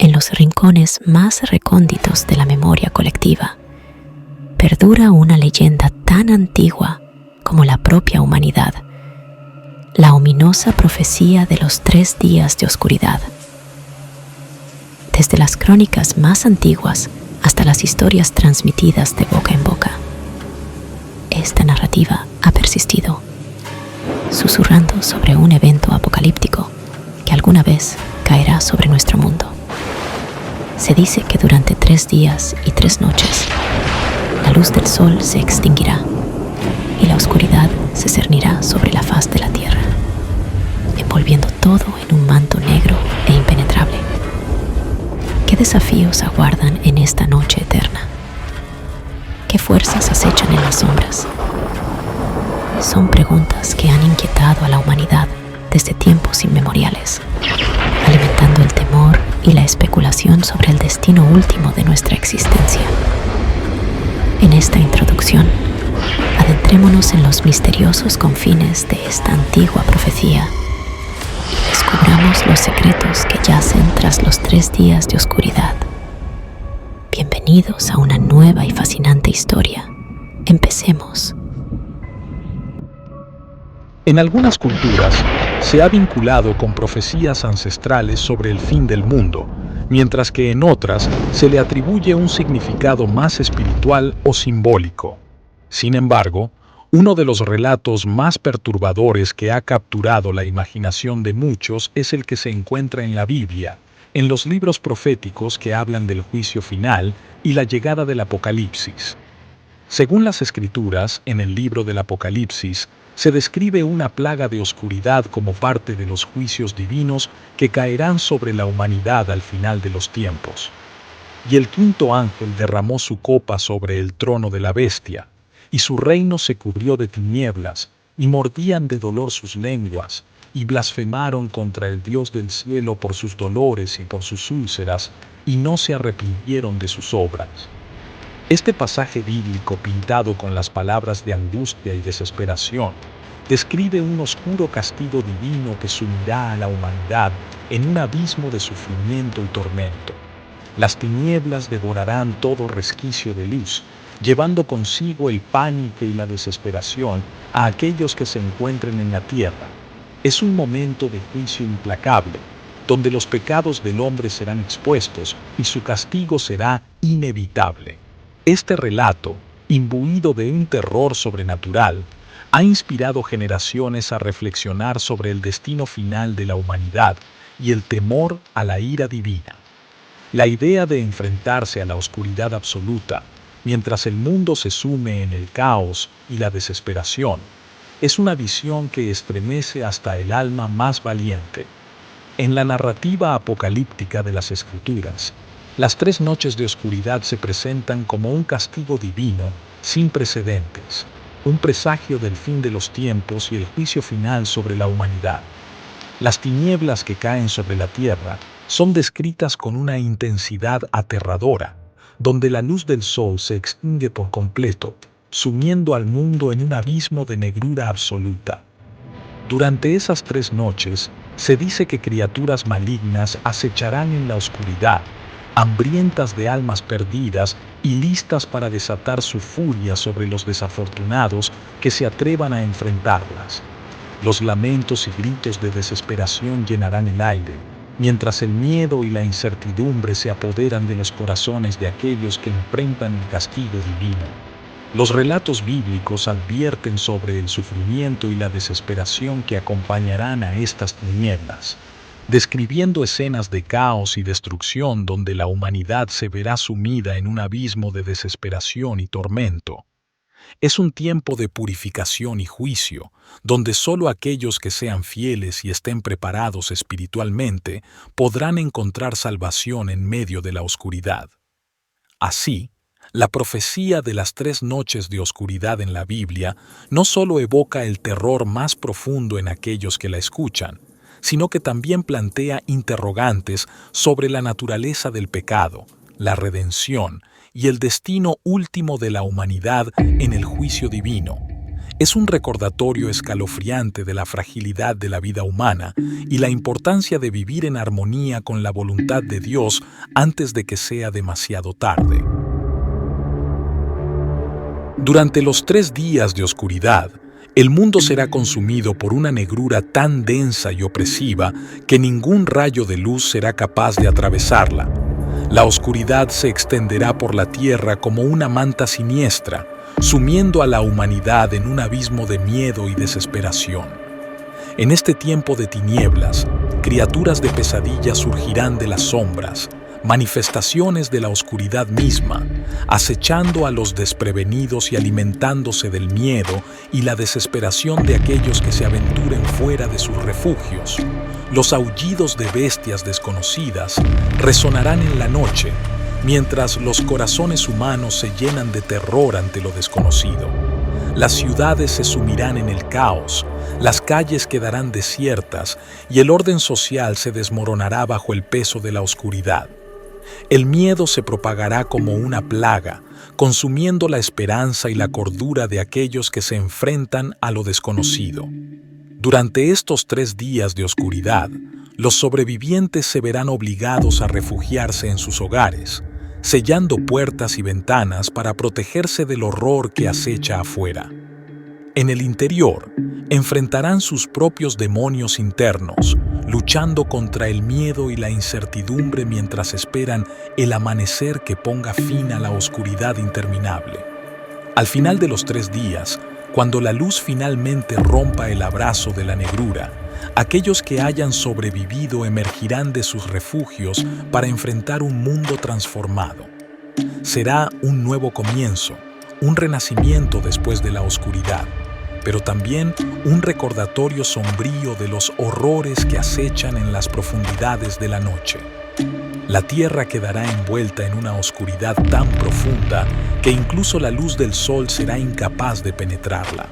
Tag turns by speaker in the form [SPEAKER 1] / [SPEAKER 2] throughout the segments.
[SPEAKER 1] En los rincones más recónditos de la memoria colectiva, perdura una leyenda tan antigua como la propia humanidad, la ominosa profecía de los 3 días de oscuridad. Desde las crónicas más antiguas hasta las historias transmitidas de boca en boca, esta narrativa ha persistido, susurrando sobre un evento apocalíptico que alguna vez caerá sobre nuestro mundo. Se dice que durante 3 días y 3 noches, la luz del sol se extinguirá y la oscuridad se cernirá sobre la faz de la tierra, envolviendo todo en un manto negro e impenetrable. ¿Qué desafíos aguardan en esta noche eterna? ¿Qué fuerzas acechan en las sombras? Son preguntas que han inquietado a la humanidad desde tiempos inmemoriales, alimentando el temor y la especulación sobre el destino último de nuestra existencia. En esta introducción, adentrémonos en los misteriosos confines de esta antigua profecía y descubramos los secretos que yacen tras los 3 días de oscuridad. Bienvenidos a una nueva y fascinante historia. Empecemos.
[SPEAKER 2] En algunas culturas se ha vinculado con profecías ancestrales sobre el fin del mundo, mientras que en otras se le atribuye un significado más espiritual o simbólico. Sin embargo, uno de los relatos más perturbadores que ha capturado la imaginación de muchos es el que se encuentra en la Biblia, en los libros proféticos que hablan del juicio final y la llegada del Apocalipsis. Según las Escrituras, en el libro del Apocalipsis, se describe una plaga de oscuridad como parte de los juicios divinos que caerán sobre la humanidad al final de los tiempos. Y el 5.º ángel derramó su copa sobre el trono de la bestia, y su reino se cubrió de tinieblas, y mordían de dolor sus lenguas, y blasfemaron contra el Dios del cielo por sus dolores y por sus úlceras, y no se arrepintieron de sus obras. Este pasaje bíblico, pintado con las palabras de angustia y desesperación, describe un oscuro castigo divino que sumirá a la humanidad en un abismo de sufrimiento y tormento. Las tinieblas devorarán todo resquicio de luz, llevando consigo el pánico y la desesperación a aquellos que se encuentren en la tierra. Es un momento de juicio implacable, donde los pecados del hombre serán expuestos y su castigo será inevitable. Este relato, imbuido de un terror sobrenatural, ha inspirado generaciones a reflexionar sobre el destino final de la humanidad y el temor a la ira divina. La idea de enfrentarse a la oscuridad absoluta, mientras el mundo se sume en el caos y la desesperación, es una visión que estremece hasta el alma más valiente. En la narrativa apocalíptica de las Escrituras, las 3 noches de oscuridad se presentan como un castigo divino sin precedentes, un presagio del fin de los tiempos y el juicio final sobre la humanidad. Las tinieblas que caen sobre la tierra son descritas con una intensidad aterradora, donde la luz del sol se extingue por completo, sumiendo al mundo en un abismo de negrura absoluta. Durante esas 3 noches, se dice que criaturas malignas acecharán en la oscuridad, hambrientas de almas perdidas y listas para desatar su furia sobre los desafortunados que se atrevan a enfrentarlas. Los lamentos y gritos de desesperación llenarán el aire, mientras el miedo y la incertidumbre se apoderan de los corazones de aquellos que enfrentan el castigo divino. Los relatos bíblicos advierten sobre el sufrimiento y la desesperación que acompañarán a estas tinieblas, describiendo escenas de caos y destrucción donde la humanidad se verá sumida en un abismo de desesperación y tormento. Es un tiempo de purificación y juicio, donde solo aquellos que sean fieles y estén preparados espiritualmente podrán encontrar salvación en medio de la oscuridad. Así, la profecía de las 3 noches de oscuridad en la Biblia no solo evoca el terror más profundo en aquellos que la escuchan, sino que también plantea interrogantes sobre la naturaleza del pecado, la redención y el destino último de la humanidad en el juicio divino. es un recordatorio escalofriante de la fragilidad de la vida humana y la importancia de vivir en armonía con la voluntad de Dios antes de que sea demasiado tarde. Durante los 3 días de oscuridad, el mundo será consumido por una negrura tan densa y opresiva que ningún rayo de luz será capaz de atravesarla. La oscuridad se extenderá por la tierra como una manta siniestra, sumiendo a la humanidad en un abismo de miedo y desesperación. En este tiempo de tinieblas, criaturas de pesadilla surgirán de las sombras, manifestaciones de la oscuridad misma, acechando a los desprevenidos y alimentándose del miedo y la desesperación de aquellos que se aventuren fuera de sus refugios. Los aullidos de bestias desconocidas resonarán en la noche, mientras los corazones humanos se llenan de terror ante lo desconocido. Las ciudades se sumirán en el caos, las calles quedarán desiertas y el orden social se desmoronará bajo el peso de la oscuridad. El miedo se propagará como una plaga, consumiendo la esperanza y la cordura de aquellos que se enfrentan a lo desconocido. Durante estos 3 días de oscuridad, los sobrevivientes se verán obligados a refugiarse en sus hogares, sellando puertas y ventanas para protegerse del horror que acecha afuera. En el interior, enfrentarán sus propios demonios internos, luchando contra el miedo y la incertidumbre mientras esperan el amanecer que ponga fin a la oscuridad interminable. Al final de los 3 días, cuando la luz finalmente rompa el abrazo de la negrura, aquellos que hayan sobrevivido emergirán de sus refugios para enfrentar un mundo transformado. Será un nuevo comienzo, un renacimiento después de la oscuridad, pero también un recordatorio sombrío de los horrores que acechan en las profundidades de la noche. La tierra quedará envuelta en una oscuridad tan profunda que incluso la luz del sol será incapaz de penetrarla.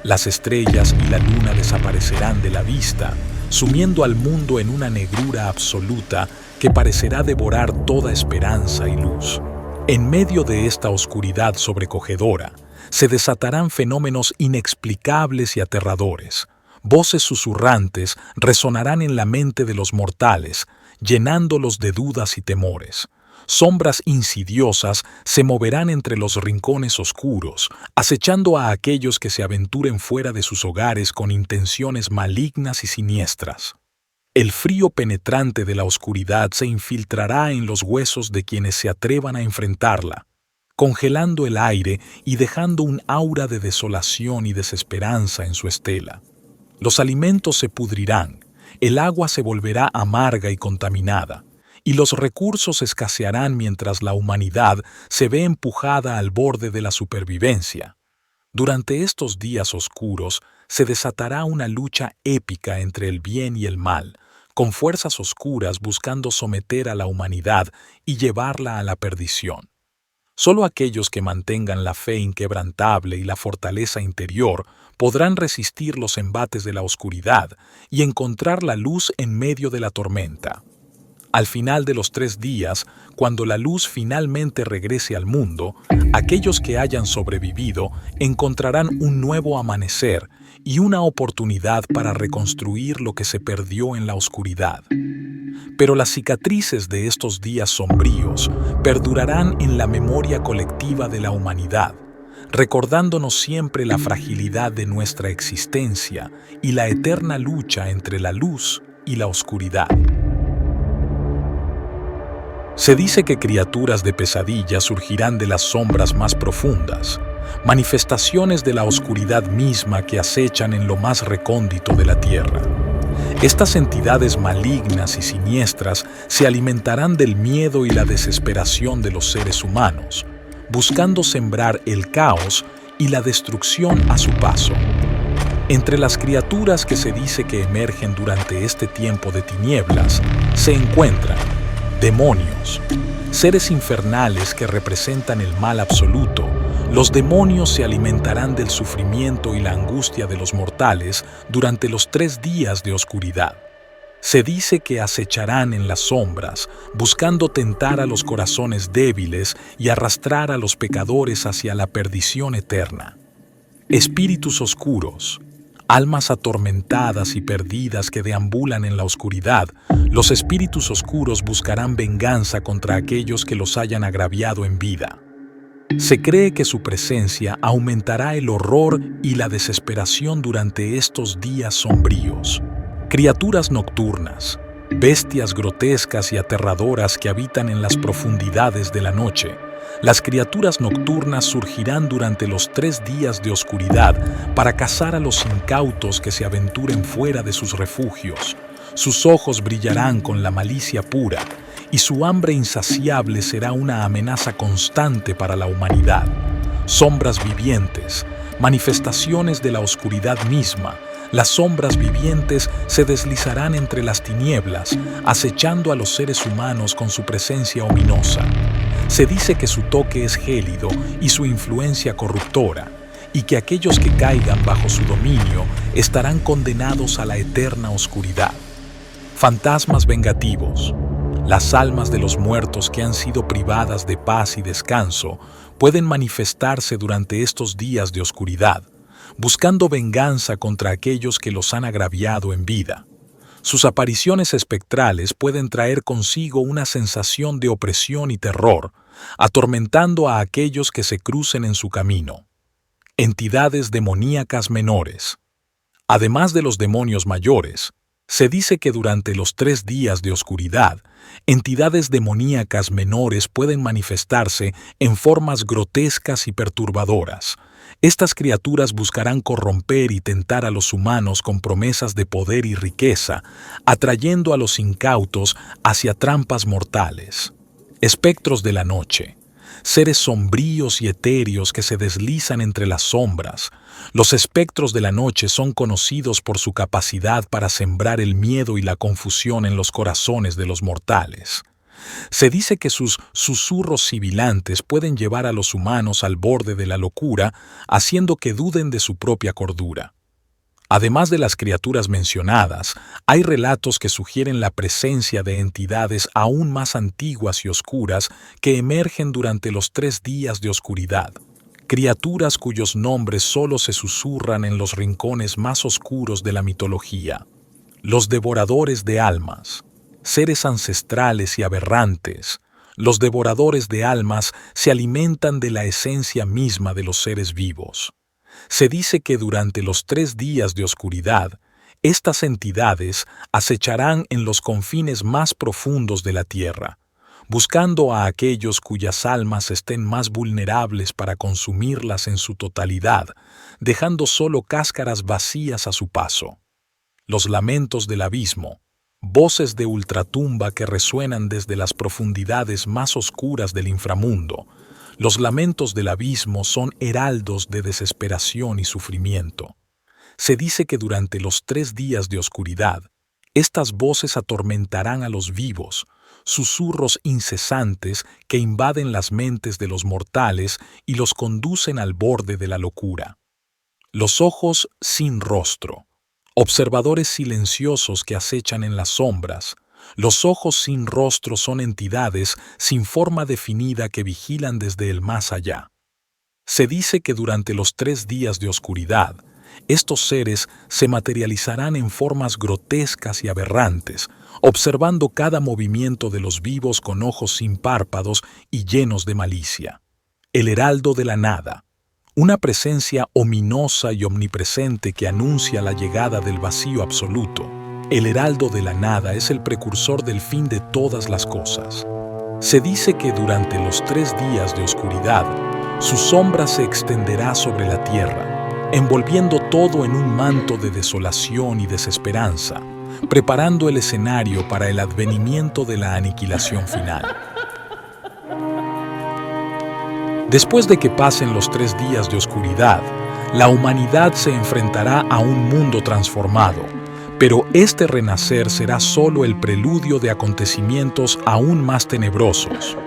[SPEAKER 2] Las estrellas y la luna desaparecerán de la vista, sumiendo al mundo en una negrura absoluta que parecerá devorar toda esperanza y luz. En medio de esta oscuridad sobrecogedora, se desatarán fenómenos inexplicables y aterradores. Voces susurrantes resonarán en la mente de los mortales, llenándolos de dudas y temores. Sombras insidiosas se moverán entre los rincones oscuros, acechando a aquellos que se aventuren fuera de sus hogares con intenciones malignas y siniestras. El frío penetrante de la oscuridad se infiltrará en los huesos de quienes se atrevan a enfrentarla, congelando el aire y dejando un aura de desolación y desesperanza en su estela. Los alimentos se pudrirán, el agua se volverá amarga y contaminada, y los recursos escasearán mientras la humanidad se ve empujada al borde de la supervivencia. Durante estos días oscuros se desatará una lucha épica entre el bien y el mal, con fuerzas oscuras buscando someter a la humanidad y llevarla a la perdición. Solo aquellos que mantengan la fe inquebrantable y la fortaleza interior podrán resistir los embates de la oscuridad y encontrar la luz en medio de la tormenta. Al final de los 3 días, cuando la luz finalmente regrese al mundo, aquellos que hayan sobrevivido encontrarán un nuevo amanecer y una oportunidad para reconstruir lo que se perdió en la oscuridad. Pero las cicatrices de estos días sombríos perdurarán en la memoria colectiva de la humanidad, recordándonos siempre la fragilidad de nuestra existencia y la eterna lucha entre la luz y la oscuridad. Se dice que criaturas de pesadilla surgirán de las sombras más profundas, manifestaciones de la oscuridad misma que acechan en lo más recóndito de la tierra. Estas entidades malignas y siniestras se alimentarán del miedo y la desesperación de los seres humanos, buscando sembrar el caos y la destrucción a su paso. Entre las criaturas que se dice que emergen durante este tiempo de tinieblas, se encuentran demonios, seres infernales que representan el mal absoluto. Los demonios se alimentarán del sufrimiento y la angustia de los mortales durante los 3 días de oscuridad. Se dice que acecharán en las sombras, buscando tentar a los corazones débiles y arrastrar a los pecadores hacia la perdición eterna. Espíritus oscuros, almas atormentadas y perdidas que deambulan en la oscuridad, los espíritus oscuros buscarán venganza contra aquellos que los hayan agraviado en vida. Se cree que su presencia aumentará el horror y la desesperación durante estos días sombríos. Criaturas nocturnas, bestias grotescas y aterradoras que habitan en las profundidades de la noche. Las criaturas nocturnas surgirán durante los 3 días de oscuridad para cazar a los incautos que se aventuren fuera de sus refugios. Sus ojos brillarán con la malicia pura, y su hambre insaciable será una amenaza constante para la humanidad. Sombras vivientes, manifestaciones de la oscuridad misma, las sombras vivientes se deslizarán entre las tinieblas, acechando a los seres humanos con su presencia ominosa. Se dice que su toque es gélido y su influencia corruptora, y que aquellos que caigan bajo su dominio estarán condenados a la eterna oscuridad. Fantasmas vengativos. Las almas de los muertos que han sido privadas de paz y descanso pueden manifestarse durante estos días de oscuridad, buscando venganza contra aquellos que los han agraviado en vida. Sus apariciones espectrales pueden traer consigo una sensación de opresión y terror, atormentando a aquellos que se crucen en su camino. Entidades demoníacas menores. Además de los demonios mayores, se dice que durante los 3 días de oscuridad, entidades demoníacas menores pueden manifestarse en formas grotescas y perturbadoras. Estas criaturas buscarán corromper y tentar a los humanos con promesas de poder y riqueza, atrayendo a los incautos hacia trampas mortales. Espectros de la noche. Seres sombríos y etéreos que se deslizan entre las sombras. Los espectros de la noche son conocidos por su capacidad para sembrar el miedo y la confusión en los corazones de los mortales. Se dice que sus susurros sibilantes pueden llevar a los humanos al borde de la locura, haciendo que duden de su propia cordura. Además de las criaturas mencionadas, hay relatos que sugieren la presencia de entidades aún más antiguas y oscuras que emergen durante los 3 días de oscuridad. Criaturas cuyos nombres solo se susurran en los rincones más oscuros de la mitología. Los devoradores de almas. Seres ancestrales y aberrantes. Los devoradores de almas se alimentan de la esencia misma de los seres vivos. Se dice que durante los 3 días de oscuridad, estas entidades acecharán en los confines más profundos de la tierra, buscando a aquellos cuyas almas estén más vulnerables para consumirlas en su totalidad, dejando solo cáscaras vacías a su paso. Los lamentos del abismo, voces de ultratumba que resuenan desde las profundidades más oscuras del inframundo. Los lamentos del abismo son heraldos de desesperación y sufrimiento. Se dice que durante los 3 días de oscuridad, estas voces atormentarán a los vivos, susurros incesantes que invaden las mentes de los mortales y los conducen al borde de la locura. Los ojos sin rostro, observadores silenciosos que acechan en las sombras. Los ojos sin rostro son entidades sin forma definida que vigilan desde el más allá. Se dice que durante los 3 días de oscuridad, estos seres se materializarán en formas grotescas y aberrantes, observando cada movimiento de los vivos con ojos sin párpados y llenos de malicia. El heraldo de la nada, una presencia ominosa y omnipresente que anuncia la llegada del vacío absoluto. El heraldo de la nada es el precursor del fin de todas las cosas. Se dice que durante los 3 días de oscuridad, su sombra se extenderá sobre la tierra, envolviendo todo en un manto de desolación y desesperanza, preparando el escenario para el advenimiento de la aniquilación final. Después de que pasen los 3 días de oscuridad, la humanidad se enfrentará a un mundo transformado. Pero este renacer será solo el preludio de acontecimientos aún más tenebrosos.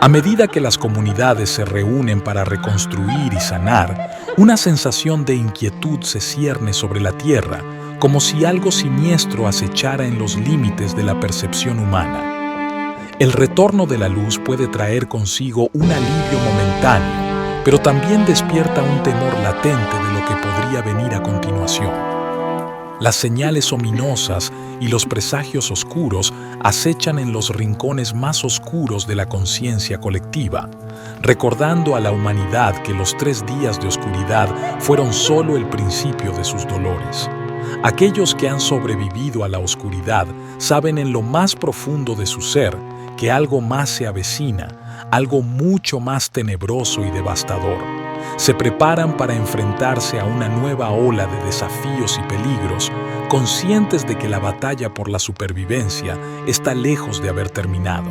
[SPEAKER 2] A medida que las comunidades se reúnen para reconstruir y sanar, una sensación de inquietud se cierne sobre la tierra, como si algo siniestro acechara en los límites de la percepción humana. El retorno de la luz puede traer consigo un alivio momentáneo, pero también despierta un temor latente de lo que podría venir a continuación. Las señales ominosas y los presagios oscuros acechan en los rincones más oscuros de la conciencia colectiva, recordando a la humanidad que los 3 días de oscuridad fueron solo el principio de sus dolores. Aquellos que han sobrevivido a la oscuridad saben en lo más profundo de su ser que algo más se avecina, algo mucho más tenebroso y devastador. Se preparan para enfrentarse a una nueva ola de desafíos y peligros, conscientes de que la batalla por la supervivencia está lejos de haber terminado.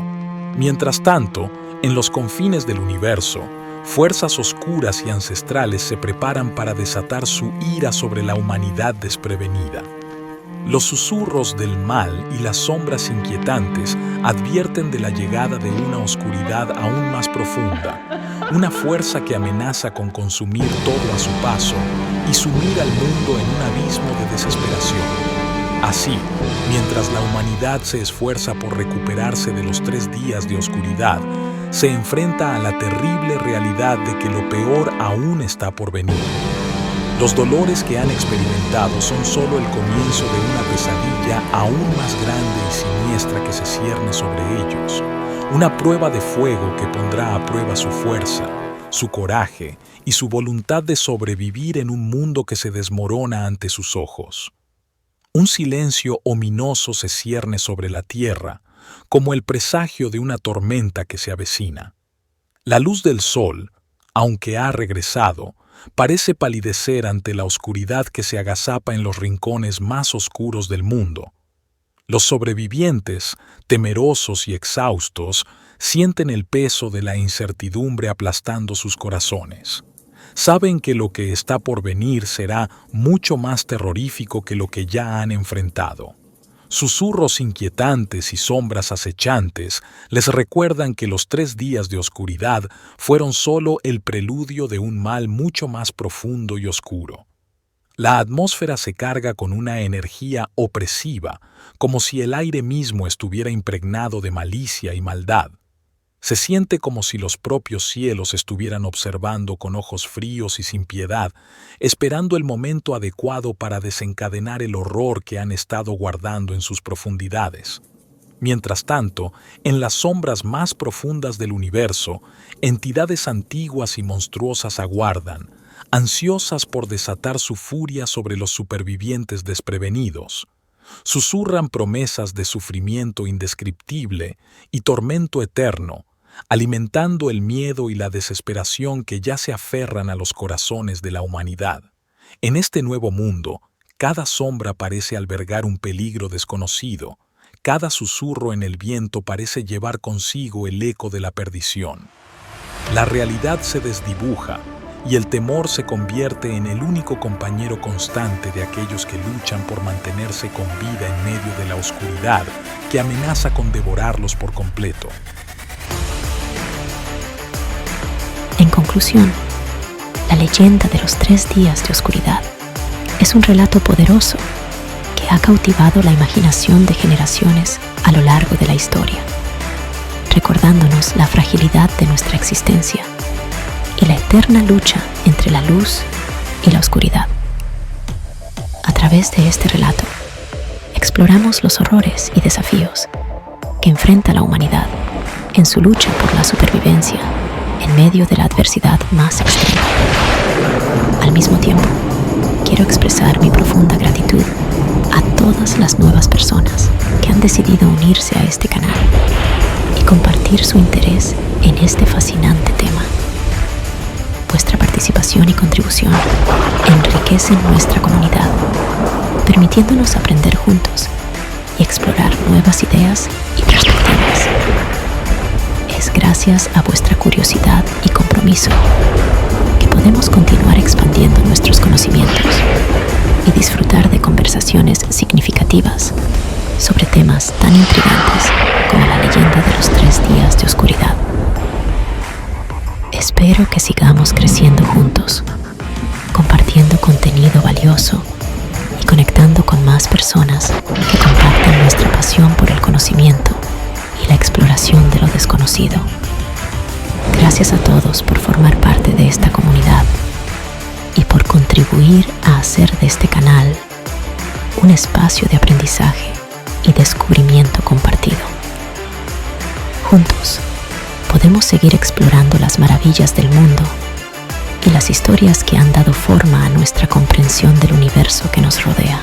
[SPEAKER 2] Mientras tanto, en los confines del universo, fuerzas oscuras y ancestrales se preparan para desatar su ira sobre la humanidad desprevenida. Los susurros del mal y las sombras inquietantes advierten de la llegada de una oscuridad aún más profunda, una fuerza que amenaza con consumir todo a su paso y sumir al mundo en un abismo de desesperación. Así, mientras la humanidad se esfuerza por recuperarse de los 3 días de oscuridad, se enfrenta a la terrible realidad de que lo peor aún está por venir. Los dolores que han experimentado son solo el comienzo de una pesadilla aún más grande y siniestra que se cierne sobre ellos, una prueba de fuego que pondrá a prueba su fuerza, su coraje y su voluntad de sobrevivir en un mundo que se desmorona ante sus ojos. Un silencio ominoso se cierne sobre la tierra, como el presagio de una tormenta que se avecina. La luz del sol, aunque ha regresado, parece palidecer ante la oscuridad que se agazapa en los rincones más oscuros del mundo. Los sobrevivientes, temerosos y exhaustos, sienten el peso de la incertidumbre aplastando sus corazones. Saben que lo que está por venir será mucho más terrorífico que lo que ya han enfrentado. Susurros inquietantes y sombras acechantes les recuerdan que los 3 días de oscuridad fueron solo el preludio de un mal mucho más profundo y oscuro. La atmósfera se carga con una energía opresiva, como si el aire mismo estuviera impregnado de malicia y maldad. Se siente como si los propios cielos estuvieran observando con ojos fríos y sin piedad, esperando el momento adecuado para desencadenar el horror que han estado guardando en sus profundidades. Mientras tanto, en las sombras más profundas del universo, entidades antiguas y monstruosas aguardan, ansiosas por desatar su furia sobre los supervivientes desprevenidos. Susurran promesas de sufrimiento indescriptible y tormento eterno, alimentando el miedo y la desesperación que ya se aferran a los corazones de la humanidad. En este nuevo mundo, cada sombra parece albergar un peligro desconocido, cada susurro en el viento parece llevar consigo el eco de la perdición. La realidad se desdibuja, y el temor se convierte en el único compañero constante de aquellos que luchan por mantenerse con vida en medio de la oscuridad que amenaza con devorarlos por completo.
[SPEAKER 1] En conclusión, la leyenda de los 3 días de oscuridad es un relato poderoso que ha cautivado la imaginación de generaciones a lo largo de la historia, recordándonos la fragilidad de nuestra existencia y la eterna lucha entre la luz y la oscuridad. A través de este relato, exploramos los horrores y desafíos que enfrenta la humanidad en su lucha por la supervivencia en medio de la adversidad más extrema. Al mismo tiempo, quiero expresar mi profunda gratitud a todas las nuevas personas que han decidido unirse a este canal y compartir su interés en este fascinante tema. Vuestra participación y contribución enriquecen nuestra comunidad, permitiéndonos aprender juntos y explorar nuevas ideas y perspectivas. Es gracias a vuestra curiosidad y compromiso que podemos continuar expandiendo nuestros conocimientos y disfrutar de conversaciones significativas sobre temas tan intrigantes como la leyenda de los 3 días de oscuridad. Espero que sigamos creciendo juntos, compartiendo contenido valioso y conectando con más personas que comparten nuestra pasión por el conocimiento y la exploración de lo desconocido. Gracias Gracias a todos por formar parte de esta comunidad y por contribuir a hacer de este canal un espacio de aprendizaje y descubrimiento compartido. Juntos podemos seguir explorando las maravillas del mundo y las historias que han dado forma a nuestra comprensión del universo que nos rodea.